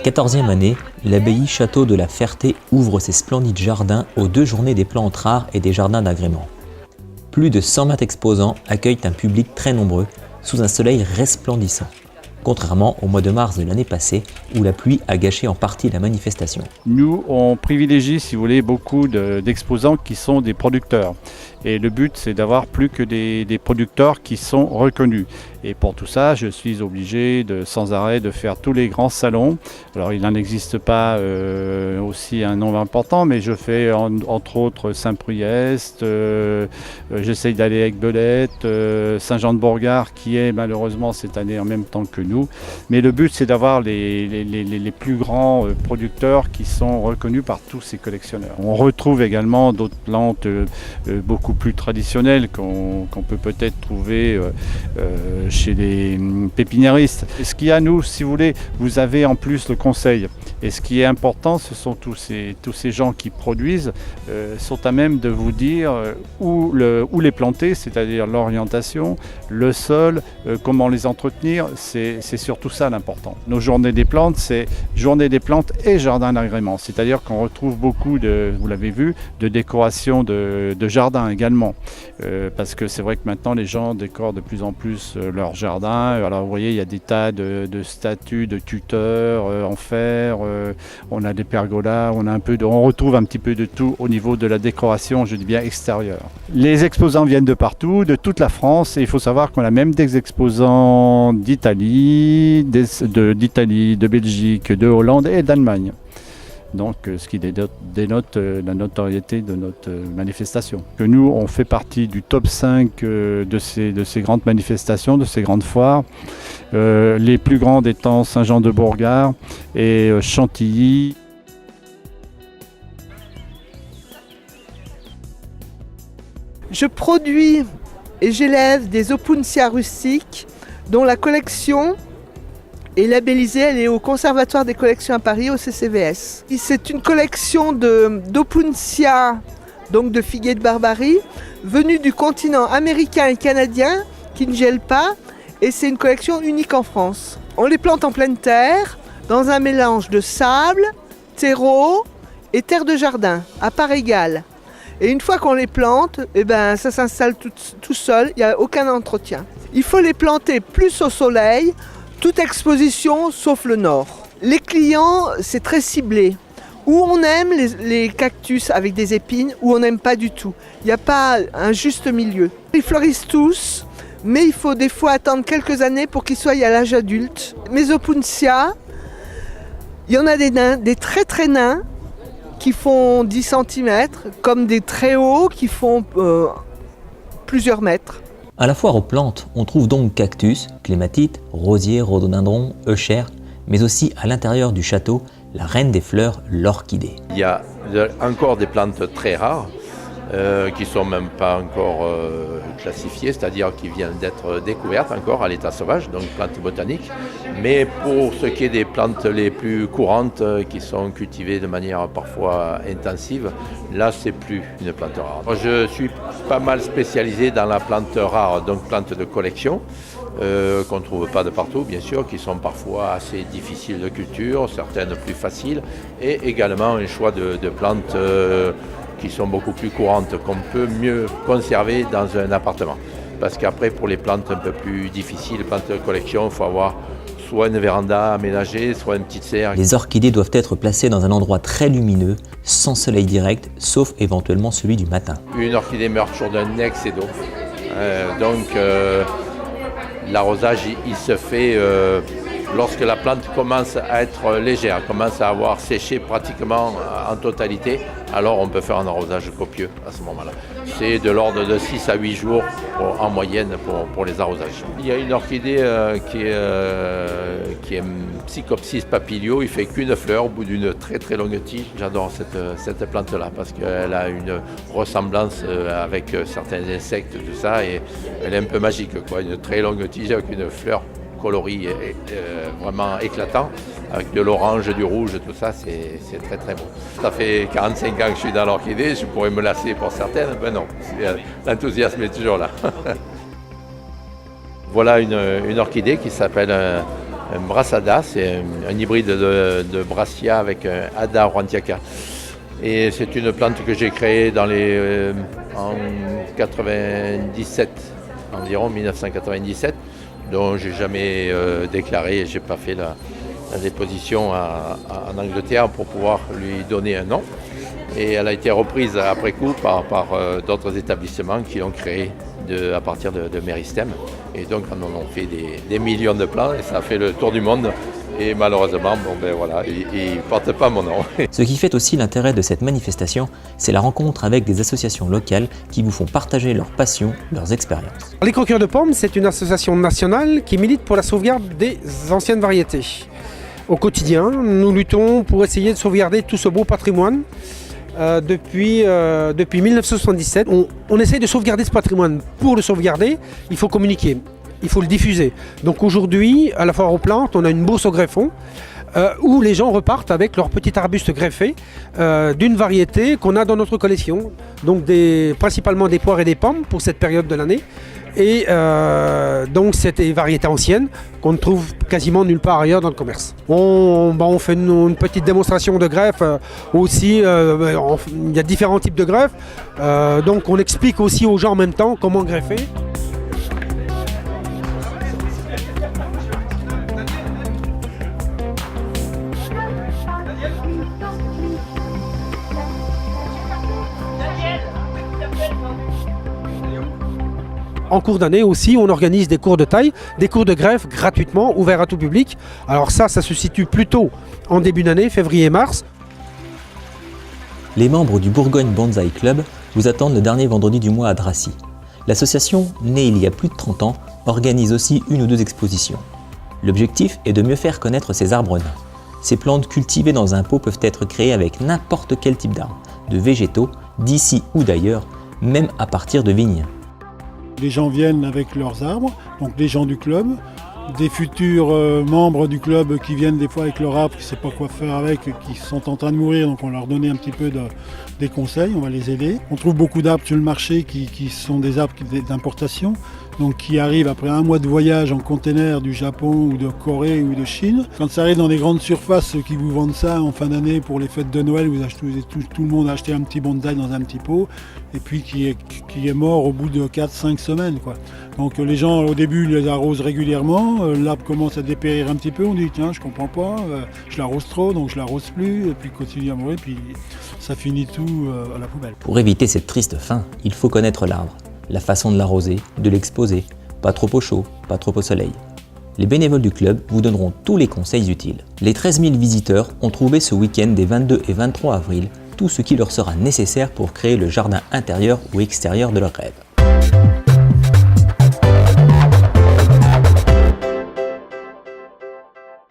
14e année, l'abbaye Château de la Ferté ouvre ses splendides jardins aux 2 journées des plantes rares et des jardins d'agrément. Plus de 120 exposants accueillent un public très nombreux sous un soleil resplendissant, contrairement au mois de mars de l'année passée où la pluie a gâché en partie la manifestation. Nous, on privilégie, si vous voulez, beaucoup d'exposants qui sont des producteurs. Et le but, c'est d'avoir plus que des producteurs qui sont reconnus. Et pour tout ça, je suis obligé sans arrêt de faire tous les grands salons. Alors, il n'en existe pas aussi un nombre important, mais je fais entre autres Saint-Priest, j'essaye d'aller avec Belette, Saint-Jean-de-Bourgard, qui est malheureusement cette année en même temps que nous. Mais le but, c'est d'avoir les plus grands producteurs qui sont reconnus par tous ces collectionneurs. On retrouve également d'autres plantes beaucoup plus traditionnelles qu'on peut peut-être trouver chez les pépiniéristes. Et ce qu'il y a, nous, si vous voulez, vous avez en plus le conseil. Et ce qui est important, ce sont tous ces gens qui produisent, sont à même de vous dire où les planter, c'est-à-dire l'orientation, le sol, comment les entretenir. C'est surtout ça l'important. Nos journées des plantes, c'est journée des plantes et jardin d'agrément. C'est-à-dire qu'on retrouve beaucoup vous l'avez vu, de décoration de jardin également. Parce que c'est vrai que maintenant, les gens décorent de plus en plus leur jardin. Alors vous voyez, il y a des tas de statues, de tuteurs en fer. On a des pergolas, on retrouve un petit peu de tout au niveau de la décoration, je dis bien extérieure. Les exposants viennent de partout, de toute la France, et il faut savoir qu'on a même des exposants d'Italie, de Belgique, de Hollande et d'Allemagne. Donc, ce qui dénote la notoriété de notre manifestation. Que nous, on fait partie du top 5 de ces grandes manifestations, de ces grandes foires. Les plus grandes étant Saint-Jean-de-Bourgard et Chantilly. Je produis et j'élève des opuntia rustiques dont la collection est labellisée, elle est au Conservatoire des collections à Paris, au CCVS. C'est une collection d'opuntia, donc de figuier de Barbarie, venus du continent américain et canadien, qui ne gèlent pas, et c'est une collection unique en France. On les plante en pleine terre, dans un mélange de sable, terreau et terre de jardin, à part égale. Et une fois qu'on les plante, ça s'installe tout seul, il n'y a aucun entretien. Il faut les planter plus au soleil, toute exposition sauf le nord. Les clients, c'est très ciblé. Où on aime les cactus avec des épines, ou on n'aime pas du tout. Il n'y a pas un juste milieu. Ils fleurissent tous, mais il faut des fois attendre quelques années pour qu'ils soient à l'âge adulte. Mes opuntia, il y en a des nains, des très très nains, qui font 10 cm, comme des très hauts qui font plusieurs mètres. À la foire aux plantes, on trouve donc cactus, clématites, rosiers, rhododendrons, euchères, mais aussi à l'intérieur du château, la reine des fleurs, l'orchidée. Il y a encore des plantes très rares qui ne sont même pas encore classifiées, c'est-à-dire qui viennent d'être découvertes encore à l'état sauvage, donc plantes botaniques. Mais pour ce qui est des plantes les plus courantes qui sont cultivées de manière parfois intensive, là c'est plus une plante rare. Moi, je suis pas mal spécialisé dans la plante rare, donc plante de collection. Qu'on ne trouve pas de partout, bien sûr, qui sont parfois assez difficiles de culture, certaines plus faciles, et également un choix de plantes qui sont beaucoup plus courantes, qu'on peut mieux conserver dans un appartement. Parce qu'après, pour les plantes un peu plus difficiles, plantes de collection, il faut avoir soit une véranda aménagée, soit une petite serre. Les orchidées doivent être placées dans un endroit très lumineux, sans soleil direct, sauf éventuellement celui du matin. Une orchidée meurt toujours d'un excès d'eau. L'arrosage, il se fait lorsque la plante commence à être légère, commence à avoir séché pratiquement en totalité, alors on peut faire un arrosage copieux à ce moment-là. C'est de l'ordre de 6 à 8 jours en moyenne pour les arrosages. Il y a une orchidée qui est Psychopsis papilio, il ne fait qu'une fleur au bout d'une très très longue tige. J'adore cette plante-là parce qu'elle a une ressemblance avec certains insectes, tout ça, et elle est un peu magique, quoi. Une très longue tige avec une fleur coloris vraiment éclatant, avec de l'orange, du rouge, tout ça, c'est très très beau. Ça fait 45 ans que je suis dans l'orchidée, je pourrais me lasser pour certaines, mais non, l'enthousiasme est toujours là. Voilà une orchidée qui s'appelle un brassada, c'est un hybride de brassia avec un hada aurantiaca. Et c'est une plante que j'ai créée en 97, environ 1997, dont j'ai jamais déclaré, j'ai pas fait la déposition en Angleterre pour pouvoir lui donner un nom. Et elle a été reprise après coup par d'autres établissements qui l'ont créée à partir de méristème. Et donc on en a fait des millions de plants et ça a fait le tour du monde. Et malheureusement, ils ne portent pas mon nom. Ce qui fait aussi l'intérêt de cette manifestation, c'est la rencontre avec des associations locales qui vous font partager leurs passions, leurs expériences. Les Croqueurs de Pommes, c'est une association nationale qui milite pour la sauvegarde des anciennes variétés. Au quotidien, nous luttons pour essayer de sauvegarder tout ce beau patrimoine. Depuis 1977, on essaie de sauvegarder ce patrimoine. Pour le sauvegarder, il faut communiquer. Il faut le diffuser. Donc aujourd'hui, à la foire aux plantes, on a une bourse au greffon où les gens repartent avec leur petit arbuste greffé d'une variété qu'on a dans notre collection. Donc principalement des poires et des pommes pour cette période de l'année. Et donc c'est des variétés anciennes qu'on ne trouve quasiment nulle part ailleurs dans le commerce. On fait une petite démonstration de greffe aussi. Il y a différents types de greffes. Donc on explique aussi aux gens en même temps comment greffer. En cours d'année aussi, on organise des cours de taille, des cours de greffe gratuitement, ouverts à tout public. Alors ça se situe plutôt en début d'année, février-mars. Les membres du Bourgogne Bonsaï Club vous attendent le dernier vendredi du mois à Dracy. L'association, née il y a plus de 30 ans, organise aussi 1 ou 2 expositions. L'objectif est de mieux faire connaître ces arbres nains. Ces plantes cultivées dans un pot peuvent être créées avec n'importe quel type d'arbre, de végétaux, d'ici ou d'ailleurs, même à partir de vignes. Les gens viennent avec leurs arbres, donc les gens du club, des futurs membres du club qui viennent des fois avec leur arbre, qui ne savent pas quoi faire avec, qui sont en train de mourir, donc on leur donne un petit peu des conseils, on va les aider. On trouve beaucoup d'arbres sur le marché qui sont des arbres d'importation, donc qui arrivent après 1 mois de voyage en container du Japon ou de Corée ou de Chine. Quand ça arrive dans des grandes surfaces, ceux qui vous vendent ça en fin d'année pour les fêtes de Noël, tout le monde a acheté un petit bonsaï dans un petit pot, et puis qui est mort au bout de 4-5 semaines, quoi. Donc les gens au début les arrosent régulièrement, l'arbre commence à dépérir un petit peu, on dit tiens je comprends pas, je l'arrose trop donc je l'arrose plus, et puis continue à mourir, puis ça finit tout à la poubelle. Pour éviter cette triste fin, il faut connaître l'arbre, la façon de l'arroser, de l'exposer, pas trop au chaud, pas trop au soleil. Les bénévoles du club vous donneront tous les conseils utiles. Les 13 000 visiteurs ont trouvé ce week-end des 22 et 23 avril tout ce qui leur sera nécessaire pour créer le jardin intérieur ou extérieur de leur rêve.